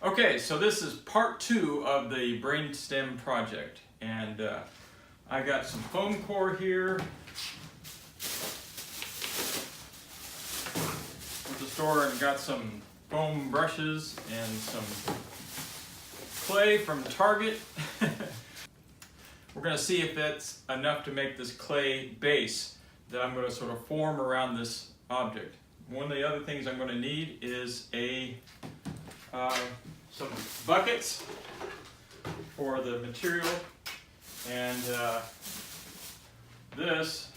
Okay, so this is part 2 of the brainstem project, and I got some foam core here. Went to the store and got some foam brushes and some clay from Target. We're going to see if that's enough to make this clay base that I'm going to sort of form around this object. One of the other things I'm going to need is some buckets for the material, and this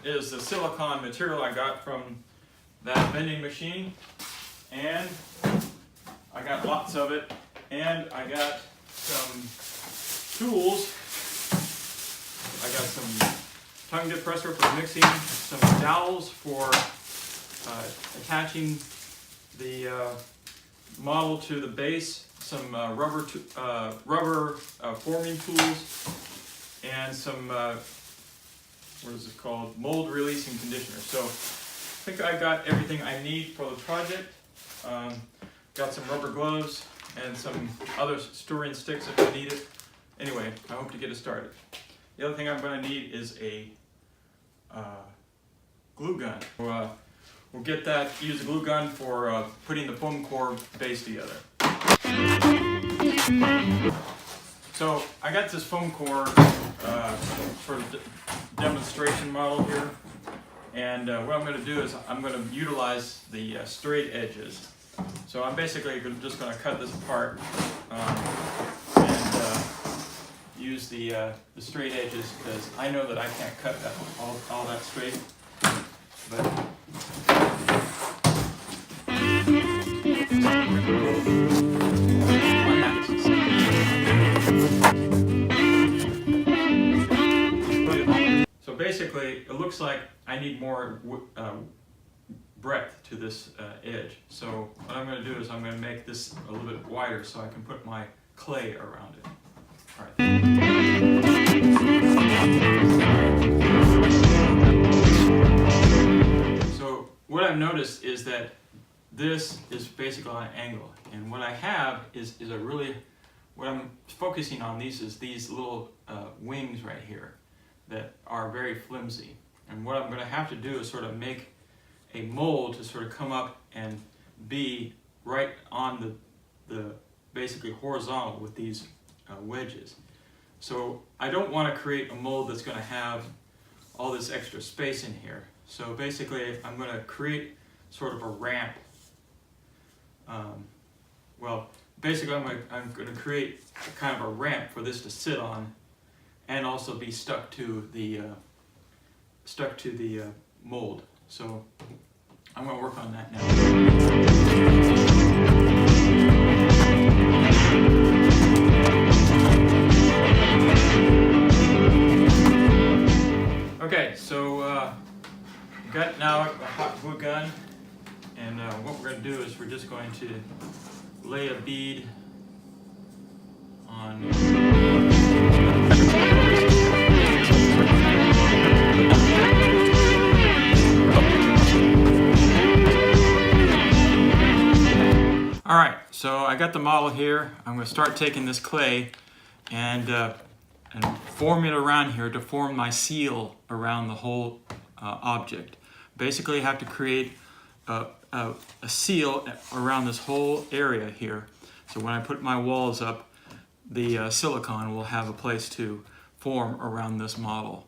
is the silicone material I got from that vending machine, and I got lots of it, and I got some tools. I got some tongue depressor for mixing, some dowels for attaching the model to the base, some rubber forming tools, and some what is it called, mold releasing conditioner. So I think I got everything I need for the project. Got some rubber gloves and some other styrene sticks if I need it. Anyway, I hope to get it started. The other thing I'm going to need is a glue gun. We'll get that, use the glue gun for putting the foam core base together. So I got this foam core for the demonstration model here, and what I'm going to do is I'm going to utilize the straight edges. So I'm basically just going to cut this apart and use the straight edges, because I know that I can't cut that all that straight. But so basically, it looks like I need more breadth to this edge. So what I'm going to do is I'm going to make this a little bit wider so I can put my clay around it. All right. So what I've noticed is that this is basically on an angle, and what I have is a really, what I'm focusing on is these little wings right here that are very flimsy, and what I'm going to have to do is sort of make a mold to sort of come up and be right on the basically horizontal with these wedges. So I don't want to create a mold that's going to have all this extra space in here. So basically I'm going to create sort of a ramp. Well, basically I'm going to create kind of a ramp for this to sit on, and also be stuck to the mold. So I'm going to work on that now. Okay, so got now a hot glue gun, and what we're going to do is we're just going to lay a bead on. All right, so I got the model here. I'm going to start taking this clay and form it around here to form my seal around the whole object. Basically, I have to create a seal around this whole area here. So when I put my walls up, the silicone will have a place to form around this model.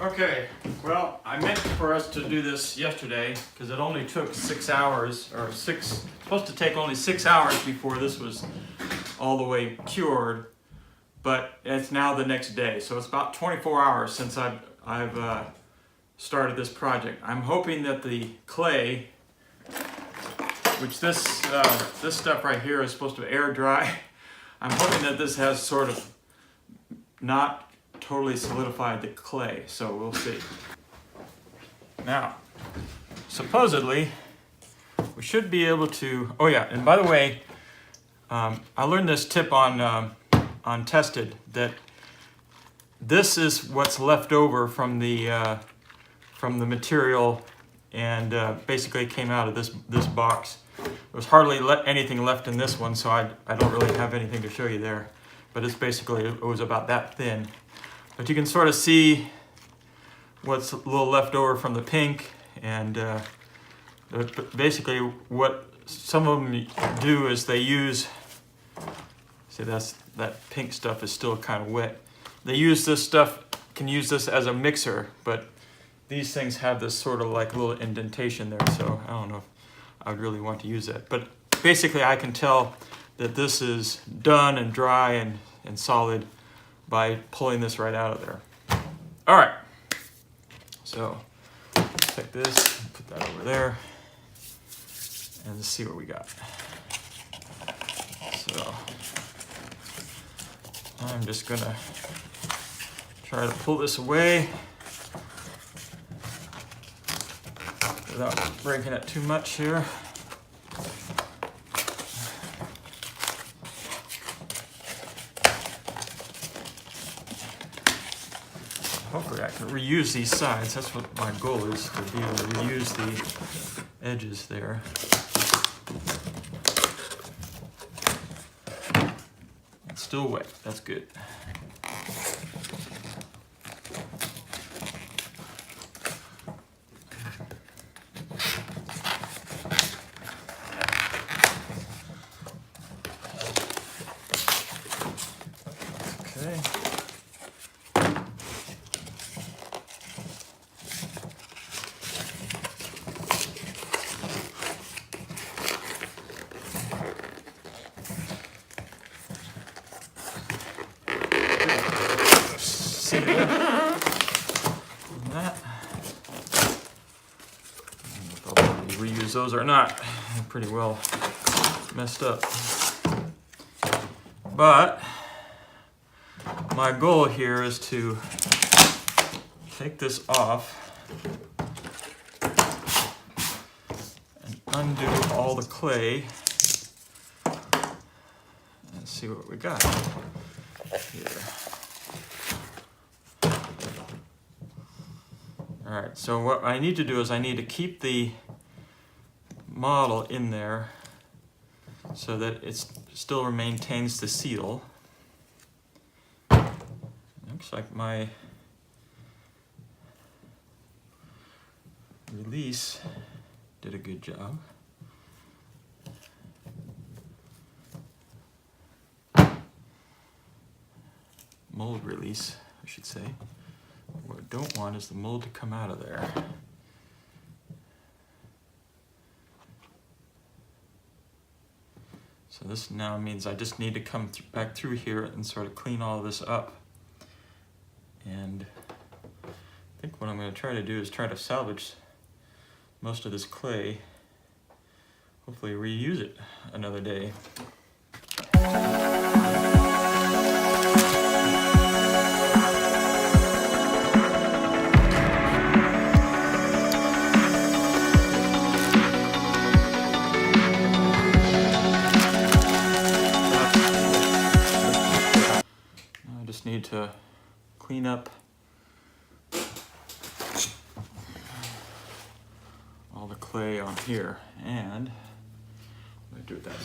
Okay, well, I meant for us to do this yesterday because it only took 6 hours, or supposed to take only 6 hours before this was all the way cured, but it's now the next day, so it's about 24 hours since I've started this project. I'm hoping that the clay, which this stuff right here is supposed to air dry, I'm hoping that this has sort of not totally solidified the clay, so we'll see. Now, supposedly, we should be able to, oh yeah, and by the way, I learned this tip on Tested, that this is what's left over from the material, and basically it came out of this box. There was hardly anything left in this one, so I don't really have anything to show you there, but it's basically, it was about that thin. But you can sort of see what's a little left over from the pink, and basically what some of them do is they use, see that pink stuff is still kind of wet. They use this stuff, can use this as a mixer, but these things have this sort of like little indentation there, so I don't know if I would really want to use that. But basically I can tell that this is done and dry and solid by pulling this right out of there. All right, so take this, put that over there, and let's see what we got. So I'm just gonna try to pull this away without breaking it too much here. Hopefully I can reuse these sides. That's what my goal is, to be able to reuse the edges there. It's still wet, that's good. Okay. See that? And that. I don't know if I'll reuse those or not. They're pretty well messed up. But my goal here is to take this off and undo all the clay and see what we got here. All right, so what I need to do is I need to keep the model in there so that it still maintains the seal. Looks like my release did a good job. Mold release, I should say. What I don't want is the mold to come out of there. So this now means I just need to come back through here and sort of clean all this up. And I think what I'm going to try to do is try to salvage most of this clay. Hopefully reuse it another day. Need to clean up all the clay on here, and what do I do with that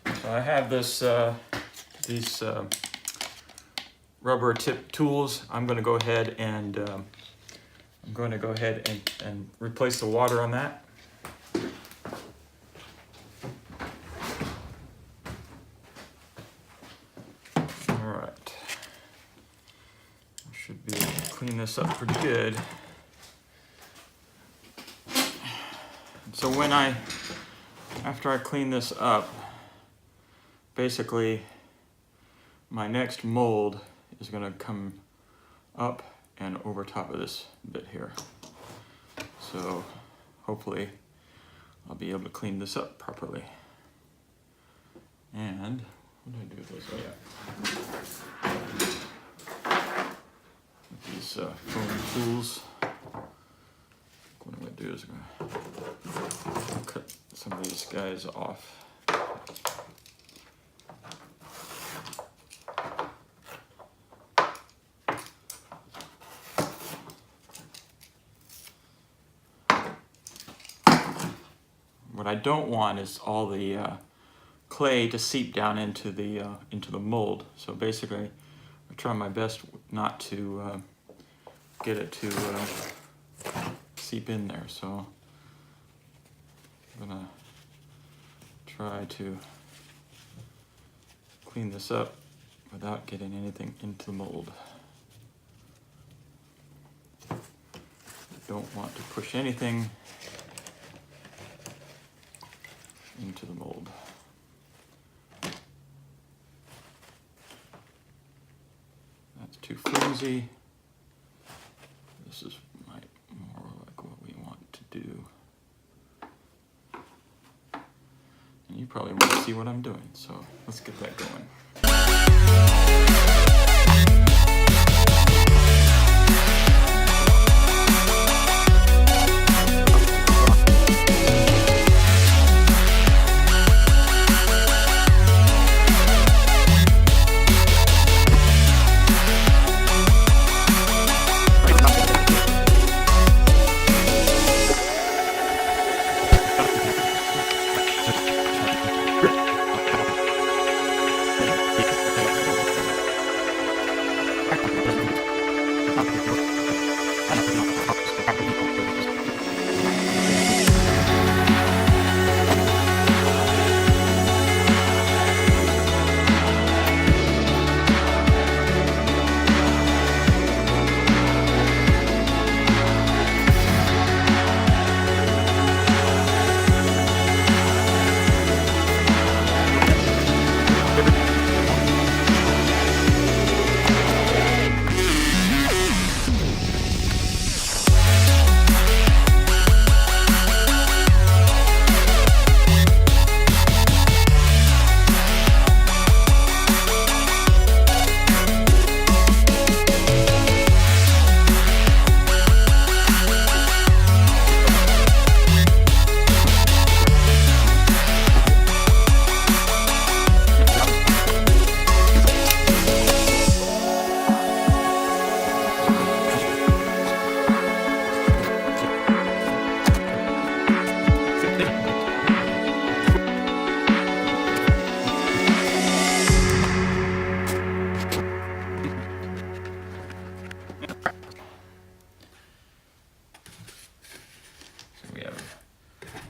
stuff? So I have this these rubber tip tools. I'm going to go ahead and replace the water on that. clean this up pretty good. So after I clean this up, basically my next mold is going to come up and over top of this bit here. So hopefully I'll be able to clean this up properly. And what do I do with this? Oh yeah. With these foam tools, what I'm going to do is I'm going to cut some of these guys off. What I don't want is all the clay to seep down into the mold. So basically, I try my best not to get it to seep in there. So I'm gonna try to clean this up without getting anything into the mold. I don't want to push anything into the mold. That's too flimsy. This is more like what we want to do. And you probably want to see what I'm doing, so let's get that going.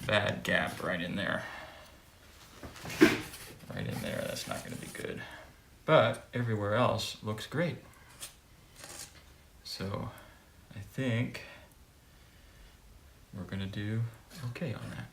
Bad gap right in there. Right in there, that's not going to be good. But everywhere else looks great. So I think we're going to do okay on that.